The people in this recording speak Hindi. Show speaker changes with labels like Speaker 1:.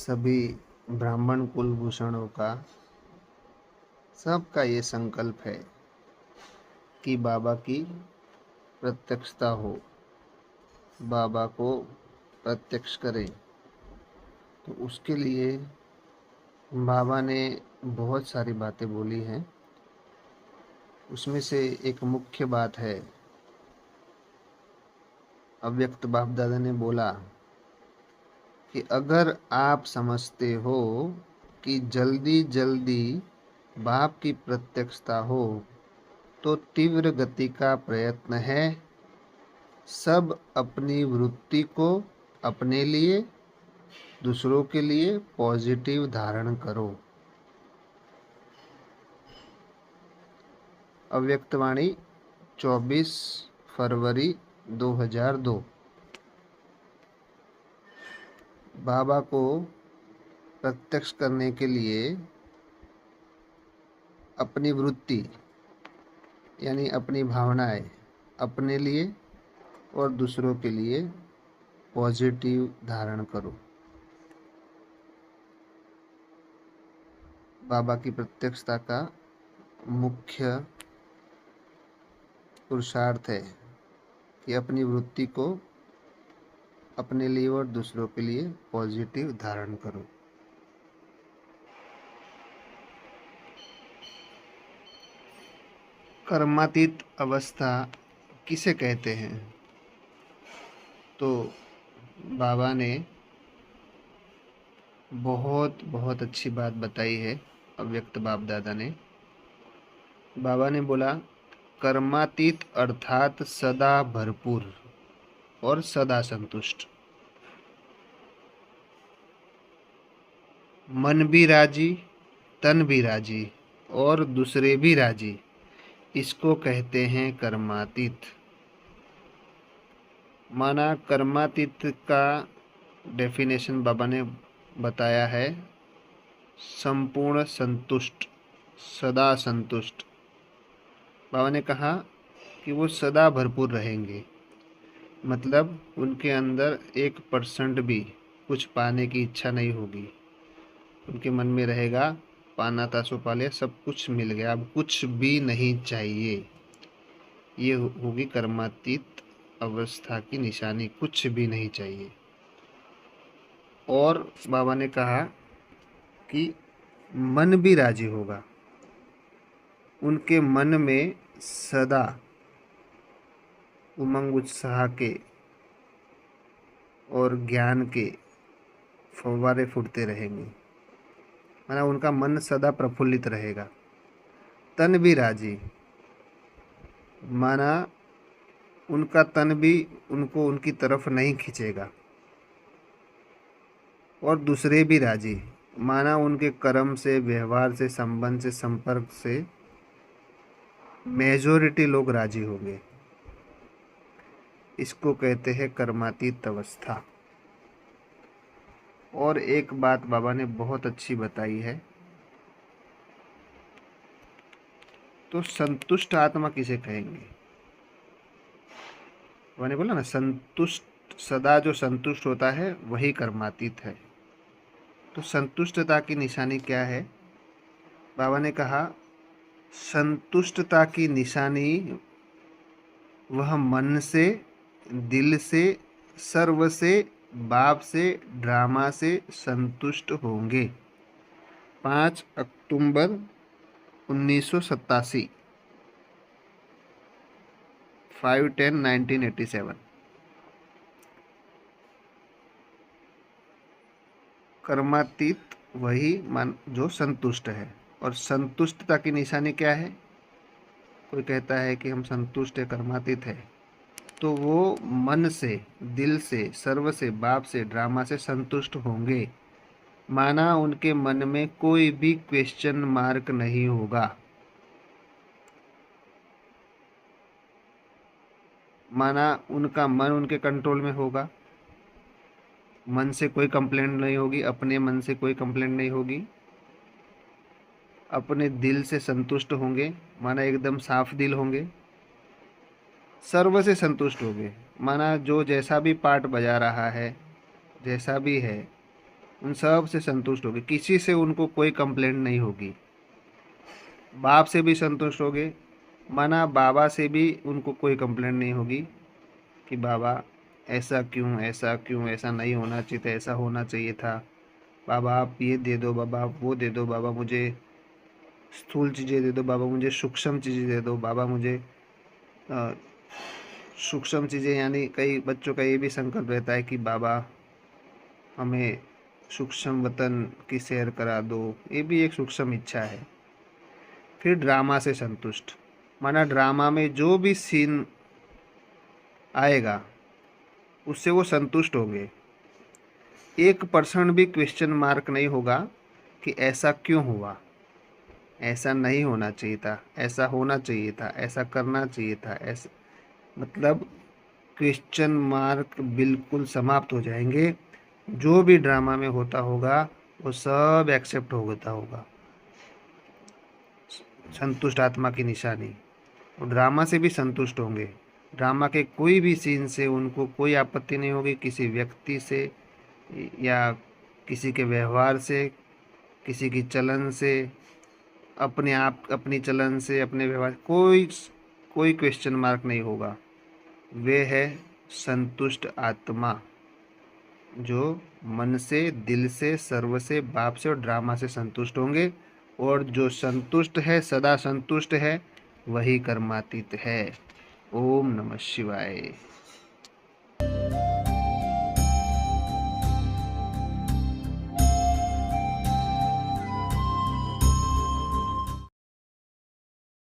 Speaker 1: सभी ब्राह्मण कुलभूषणों का सबका ये संकल्प है कि बाबा की प्रत्यक्षता हो, बाबा को प्रत्यक्ष करें। तो उसके लिए बाबा ने बहुत सारी बातें बोली हैं। उसमें से एक मुख्य बात है, अव्यक्त बाप दादा ने बोला कि अगर आप समझते हो कि जल्दी जल्दी बाप की प्रत्यक्षता हो तो तीव्र गति का प्रयत्न है। सब अपनी वृत्ति को अपने लिए, दूसरों के लिए पॉजिटिव धारण करो। अव्यक्तवाणी 24 फरवरी 2002। बाबा को प्रत्यक्ष करने के लिए अपनी वृत्ति यानी अपनी भावनाएं अपने लिए और दूसरों के लिए पॉजिटिव धारण करो। बाबा की प्रत्यक्षता का मुख्य पुरुषार्थ है कि अपनी वृत्ति को अपने लिए और दूसरों के लिए पॉजिटिव धारण करो। कर्मातीत अवस्था किसे कहते हैं? तो बाबा ने बहुत बहुत अच्छी बात बताई है। अव्यक्त बाप दादा ने बाबा ने बोला, कर्मातीत अर्थात सदा भरपूर और सदा संतुष्ट। मन भी राजी, तन भी राजी और दूसरे भी राजी, इसको कहते हैं कर्मातीत। माना कर्मातीत का डेफिनेशन बाबा ने बताया है, संपूर्ण संतुष्ट, सदा संतुष्ट। बाबा ने कहा कि वो सदा भरपूर रहेंगे, मतलब उनके अंदर 1% भी कुछ पाने की इच्छा नहीं होगी। उनके मन में रहेगा, पाना था सो पा लिया, सब कुछ मिल गया, अब कुछ भी नहीं चाहिए। ये होगी कर्मातीत अवस्था की निशानी, कुछ भी नहीं चाहिए। और बाबा ने कहा कि मन भी राजी होगा, उनके मन में सदा उमंग उत्साह के और ज्ञान के फव्वारे फूटते रहेंगे, माना उनका मन सदा प्रफुल्लित रहेगा। तन भी राजी, माना उनका तन भी उनको उनकी तरफ नहीं खींचेगा। और दूसरे भी राजी, माना उनके कर्म से, व्यवहार से, संबंध से, संपर्क से मेजॉरिटी लोग राजी होंगे। इसको कहते हैं कर्मातीत अवस्था। और एक बात बाबा ने बहुत अच्छी बताई है, तो संतुष्ट आत्मा किसे कहेंगे? बाबा ने बोला ना, संतुष्ट, सदा जो संतुष्ट होता है वही कर्मातीत है। तो संतुष्टता की निशानी क्या है? बाबा ने कहा, संतुष्टता की निशानी वह मन से, दिल से, सर्व से, बाप से, ड्रामा से संतुष्ट होंगे। 5 अक्टूबर 1987, 5/10/1987। कर्मातीत वही मान जो संतुष्ट है। और संतुष्टता की निशानी क्या है? कोई कहता है कि हम संतुष्ट है, कर्मातीत है, तो वो मन से, दिल से, सर्व से, बाप से, ड्रामा से संतुष्ट होंगे। माना उनके मन में कोई भी क्वेश्चन मार्क नहीं होगा। माना उनका मन उनके कंट्रोल में होगा, मन से कोई कंप्लेंट नहीं होगी, अपने मन से कोई कंप्लेंट नहीं होगी। अपने दिल से संतुष्ट होंगे, माना एकदम साफ दिल होंगे। सर्व से संतुष्ट होंगे, माना जो जैसा भी पार्ट बजा रहा है, जैसा भी है, उन सब से संतुष्ट होंगे, किसी से उनको कोई कंप्लेंट नहीं होगी। बाप से भी संतुष्ट होंगे, माना बाबा से भी उनको कोई कंप्लेंट नहीं होगी कि बाबा ऐसा क्यों, ऐसा क्यों, ऐसा नहीं होना चाहिए था, ऐसा होना चाहिए था, बाबा आप ये दे दो, बाबा आप वो दे दो, बाबा मुझे स्थूल चीज़ें दे दो, बाबा मुझे सूक्ष्म चीज़ें दे दो, बाबा मुझे अ, सूक्ष्म चीज़ें, यानी कई बच्चों का ये भी संकल्प रहता है कि बाबा हमें सूक्ष्म वतन की सैर करा दो, ये भी एक सूक्ष्म इच्छा है। फिर ड्रामा से संतुष्ट, माना ड्रामा में जो भी सीन आएगा उससे वो संतुष्ट होंगे। 1% भी क्वेश्चन मार्क नहीं होगा कि ऐसा क्यों हुआ, ऐसा नहीं होना चाहिए था, ऐसा होना चाहिए था, ऐसा करना चाहिए था, ऐसा, मतलब क्वेश्चन मार्क बिल्कुल समाप्त हो जाएंगे। जो भी ड्रामा में होता होगा वो सब एक्सेप्ट होता होगा, संतुष्ट आत्मा की निशानी। और ड्रामा से भी संतुष्ट होंगे, ड्रामा के कोई भी सीन से उनको कोई आपत्ति नहीं होगी, किसी व्यक्ति से या किसी के व्यवहार से, किसी की चलन से, अपने आप अपनी चलन से, अपने व्यवहार, कोई कोई क्वेश्चन मार्क नहीं होगा। वे है संतुष्ट आत्मा, जो मन से, दिल से, सर्व से, बाप से और ड्रामा से संतुष्ट होंगे। और जो संतुष्ट है, सदा संतुष्ट है, वही कर्मातीत है। ओम नमः शिवाय।